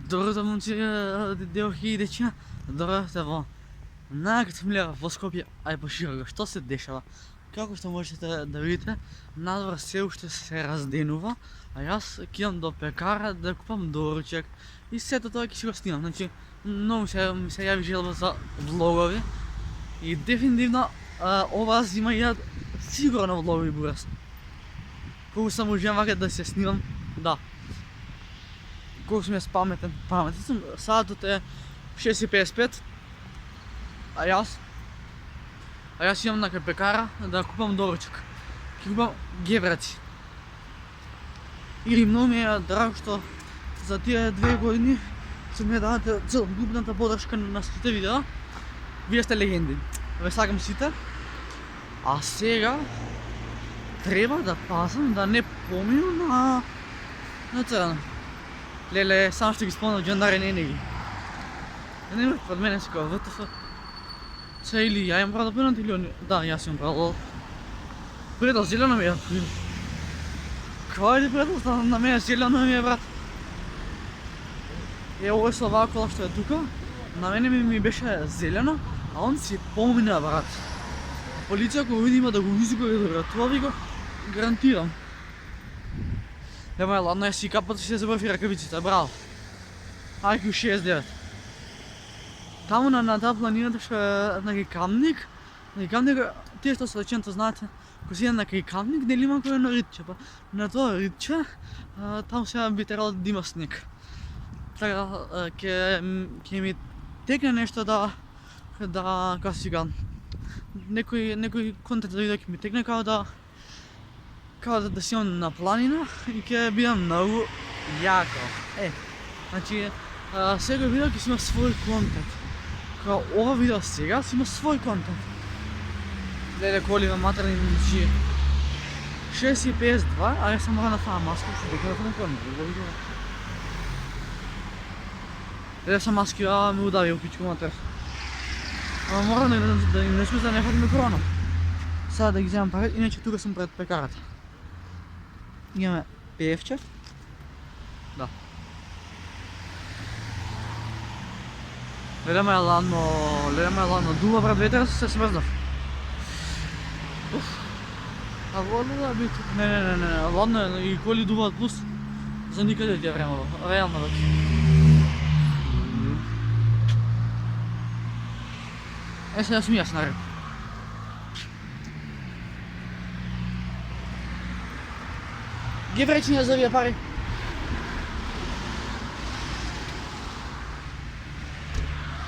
Доброто момче, девойки и дечиња, дојдовте во најаката милија во Скопје, а и пошироко. Што се дешава? Како што можете да видите, надвор се уште се разденува, а јас ќе идам до пекара да купам доручек и сето тоа ќе си го снимам. Значи, многу ми се јави желба за влогови и дефинитивно оваа зима ја сигурно влогови бурас. Колку сам уживам вака да се снимам, да. Колку сум јас паметен сум, саатот е 6:55, а јас идам на пекара да купам доручек. Ќе купам гевраци. Или многу ми е драго што за тие 2 години што ми ја давате целокупната подршка на сите видеа. Вие сте легенди. Ве сакам сите. А сега треба да пазам да не поминам на црно. Леле, само што ги спомнам џандари не ги. Не ме пред мене си кога ВТФ. Са или ја имам право да пенат или они... Да, јас имам право. Пријател, зелено ми е. Кај е пријател, на мене зелено ми е, брат. Е, ово е со оваа кола што е тука. На мене ми беше зелено, а он си помина, брат. Полиција ако види има да го изгори, брат, това ви го гарантирам. Ема е ладно, јас си капата си се забрави ракавиците, браво. IQ 69. Таму на таа планината што е на Камник, тие што се реченто знаете, кога си на Камник, нели има кој едно ритче, па на тоа ритче, таму сега би требало да има снег. Така, ќе ми текне нешто да како сега, некој контент да видео ќе ми текне како да си имам на планина и ќе биде многу јако. Значи, секој видео ќе си има свој контент. Као ова видео сега си има свој контент. Леле, коли ме матерни мучи. 6:52, а јас сам мора на таа маска, што дека да не контент. Леле сам маски, ме удави у пичку матер. Ама мора да не сме да не фатиме корона. Сега да ги земам пари, иначе тука сум пред пекарата. Имаме пиевче. Да. Леле ме е ладно, дува брат ветер, се смрзнав. А ладно да би тук? Не, ладно е и коли дуваат плюс, за никаде ти е време, реално веќе. Сега сум јас наред. Ги вречиња за овие пари.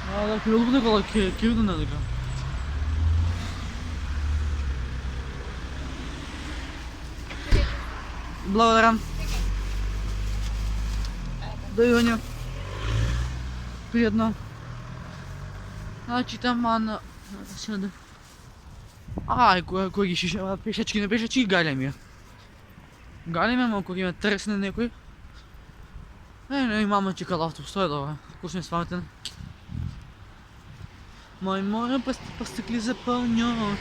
Да, ќе улубне кола, ќе иду на дека. Благодарам. Дојдење. Пријатно. Значи таман... Сега... Ај, кој ги шиша, пешачки гаља ми е. Гаља ми, ама кој ме тресне некој. И мама чека лафтоп, стој добре. Кој сме спаметен. Мој пастекли запълня.